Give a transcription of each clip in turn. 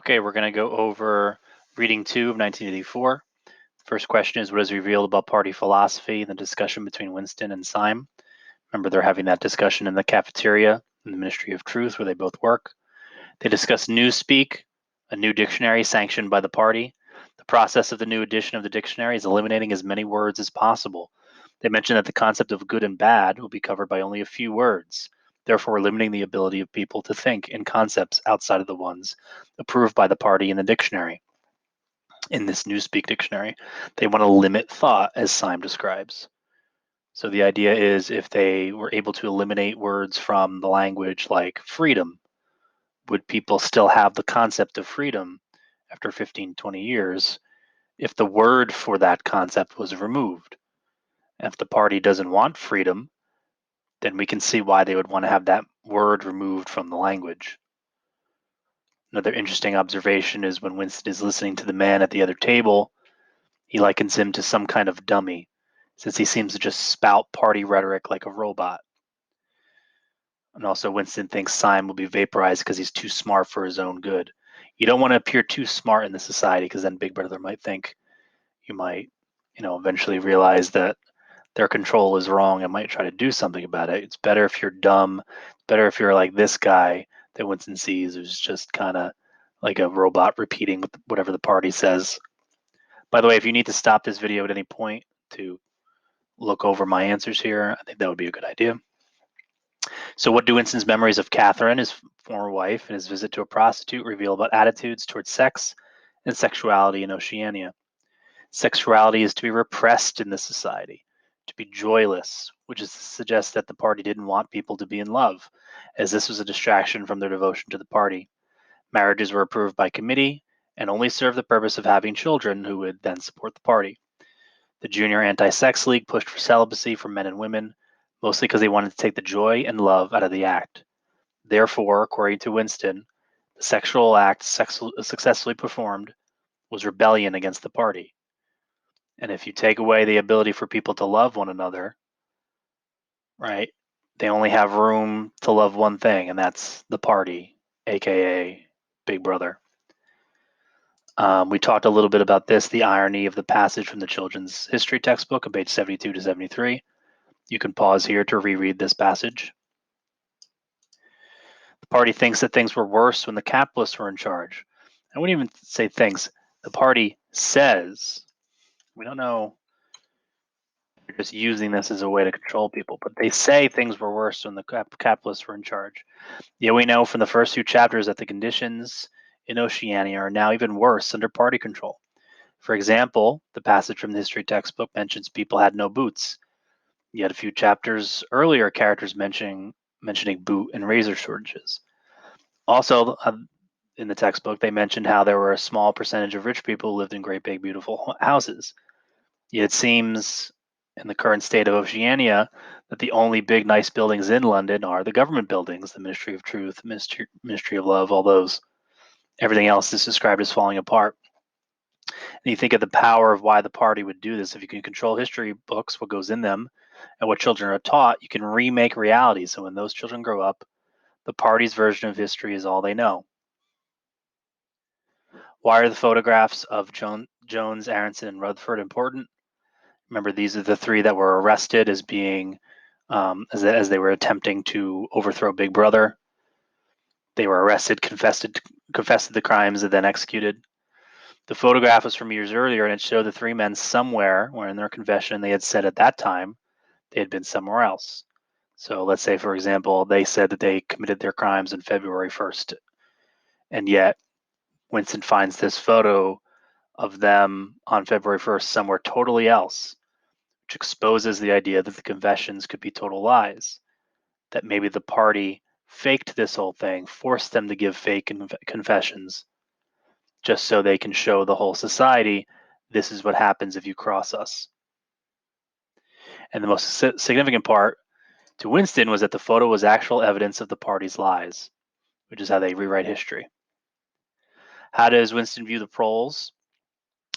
Okay, we're going to go over reading 2 of 1984. First question is, what is revealed about party philosophy in the discussion between Winston and Syme? Remember, they're having that discussion in the cafeteria in the Ministry of Truth where they both work. They discuss Newspeak, a new dictionary sanctioned by the party. The process of the new edition of the dictionary is eliminating as many words as possible. They mention that the concept of good and bad will be covered by only a few words, therefore limiting the ability of people to think in concepts outside of the ones approved by the party in the dictionary. In this Newspeak dictionary, they want to limit thought, as Syme describes. So the idea is if they were able to eliminate words from the language like freedom, would people still have the concept of freedom after 15, 20 years if the word for that concept was removed? If the party doesn't want freedom, then we can see why they would want to have that word removed from the language. Another interesting observation is when Winston is listening to the man at the other table, he likens him to some kind of dummy, since he seems to just spout party rhetoric like a robot. And also, Winston thinks Syme will be vaporized because he's too smart for his own good. You don't want to appear too smart in the society because then Big Brother might think you might, eventually realize that their control is wrong and might try to do something about it. It's better if you're dumb. It's better if you're like this guy that Winston sees, who's just kind of like a robot repeating whatever the party says. By the way, if you need to stop this video at any point to look over my answers here, I think that would be a good idea. So what do Winston's memories of Catherine, his former wife, and his visit to a prostitute reveal about attitudes towards sex and sexuality in Oceania? Sexuality is to be repressed in this society, to be joyless, which is to suggest that the party didn't want people to be in love, as this was a distraction from their devotion to the party. Marriages were approved by committee and only served the purpose of having children who would then support the party. The Junior Anti-Sex League pushed for celibacy for men and women, mostly because they wanted to take the joy and love out of the act. Therefore, according to Winston, the sexual act successfully performed was rebellion against the party. And if you take away the ability for people to love one another, right, they only have room to love one thing, and that's the party, aka Big Brother. We talked a little bit about this, the irony of the passage from the children's history textbook on page 72 to 73. You can pause here to reread this passage. The party thinks that things were worse when the capitalists were in charge. I wouldn't even say things. The party says, we don't know, they're just using this as a way to control people, but they say things were worse when the capitalists were in charge. Yet we know from the first few chapters that the conditions in Oceania are now even worse under party control. For example, the passage from the history textbook mentions people had no boots. Yet a few chapters earlier, characters mentioning boot and razor shortages. Also, in the textbook, they mentioned how there were a small percentage of rich people who lived in great big beautiful houses. Yet it seems in the current state of Oceania that the only big nice buildings in London are the government buildings, the Ministry of Truth, Ministry of Love, all those. Everything else is described as falling apart. And you think of the power of why the party would do this. If you can control history books, what goes in them, and what children are taught, you can remake reality. So when those children grow up, the party's version of history is all they know. Why are the photographs of Jones, Aronson, and Rutherford important? Remember, these are the three that were arrested as being, as they were attempting to overthrow Big Brother. They were arrested, confessed to the crimes, and then executed. The photograph was from years earlier, and it showed the three men somewhere where in their confession they had said at that time they had been somewhere else. So let's say, for example, they said that they committed their crimes on February 1st, and yet Winston finds this photo of them on February 1st somewhere totally else, which exposes the idea that the confessions could be total lies, that maybe the party faked this whole thing, forced them to give fake confessions, just so they can show the whole society, this is what happens if you cross us. And the most significant part to Winston was that the photo was actual evidence of the party's lies, which is how they rewrite history. How does Winston view the proles?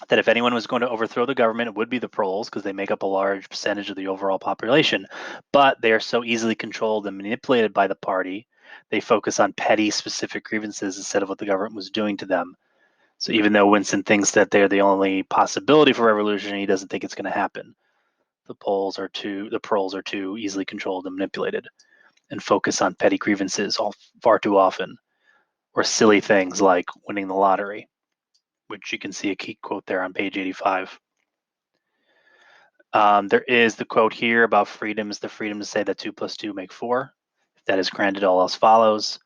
That if anyone was going to overthrow the government, it would be the proles because they make up a large percentage of the overall population. But they are so easily controlled and manipulated by the party they focus on petty specific grievances instead of what the government was doing to them. So even though Winston thinks that they're the only possibility for revolution, he doesn't think it's going to happen. The proles are too easily controlled and manipulated, and focus on petty grievances far too often, or silly things like winning the lottery, which you can see a key quote there on page 85. There is the quote here about freedom is the freedom to say that 2 + 2 make 4. If that is granted, all else follows.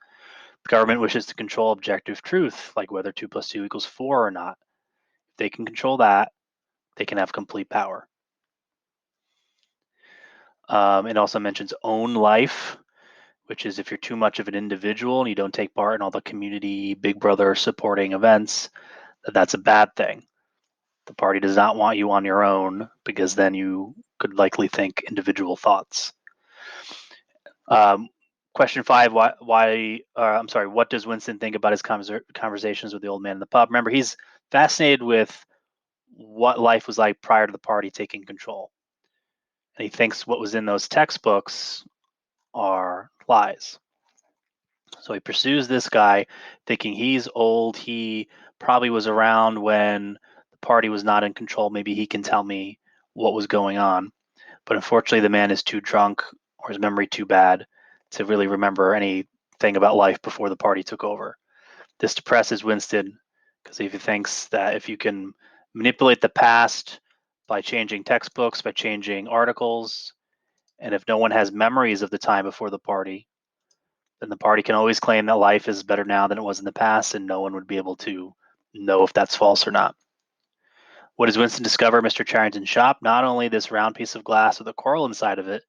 The government wishes to control objective truth, like whether 2 + 2 = 4 or not. If they can control that, they can have complete power. It also mentions own life, which is if you're too much of an individual and you don't take part in all the community Big Brother supporting events, that's a bad thing. The party does not want you on your own because then you could likely think individual thoughts. Question 5, what does Winston think about his conversations with the old man in the pub? Remember, he's fascinated with what life was like prior to the party taking control. And he thinks what was in those textbooks are lies. So he pursues this guy thinking he's old. He probably was around when the party was not in control. Maybe he can tell me what was going on. But unfortunately, the man is too drunk or his memory too bad to really remember anything about life before the party took over. This depresses Winston because he thinks that if you can manipulate the past by changing textbooks, by changing articles, and if no one has memories of the time before the party, then the party can always claim that life is better now than it was in the past, and no one would be able to know if that's false or not. What does Winston discover at Mr. Charrington's shop? Not only this round piece of glass with a coral inside of it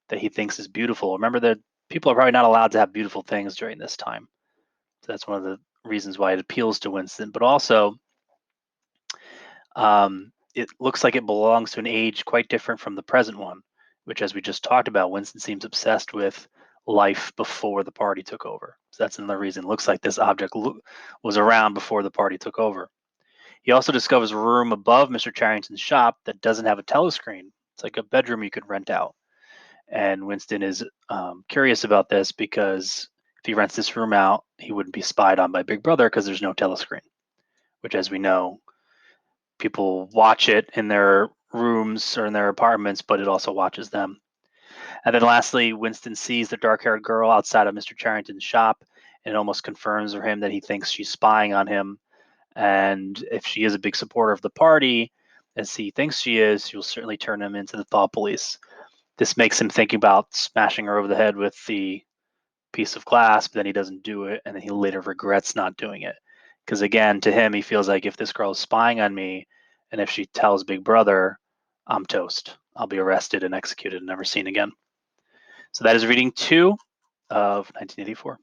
that he thinks is beautiful. Remember that people are probably not allowed to have beautiful things during this time. So that's one of the reasons why it appeals to Winston. But also, it looks like it belongs to an age quite different from the present one, which, as we just talked about, Winston seems obsessed with life before the party took over. So that's another reason. It looks like this object was around before the party took over. He also discovers a room above Mr. Charrington's shop that doesn't have a telescreen. It's like a bedroom you could rent out. And Winston is curious about this because if he rents this room out, he wouldn't be spied on by Big Brother because there's no telescreen, which, as we know, people watch it in their rooms or in their apartments, but it also watches them. And then lastly, Winston sees the dark-haired girl outside of Mr. Charrington's shop, and it almost confirms for him that he thinks she's spying on him. And if she is a big supporter of the party, as he thinks she is, she will certainly turn him into the thought police. This makes him think about smashing her over the head with the piece of glass, but then he doesn't do it, and then he later regrets not doing it. Because again, to him, he feels like if this girl is spying on me, and if she tells Big Brother, I'm toast. I'll be arrested and executed and never seen again. So that is reading 2 of 1984.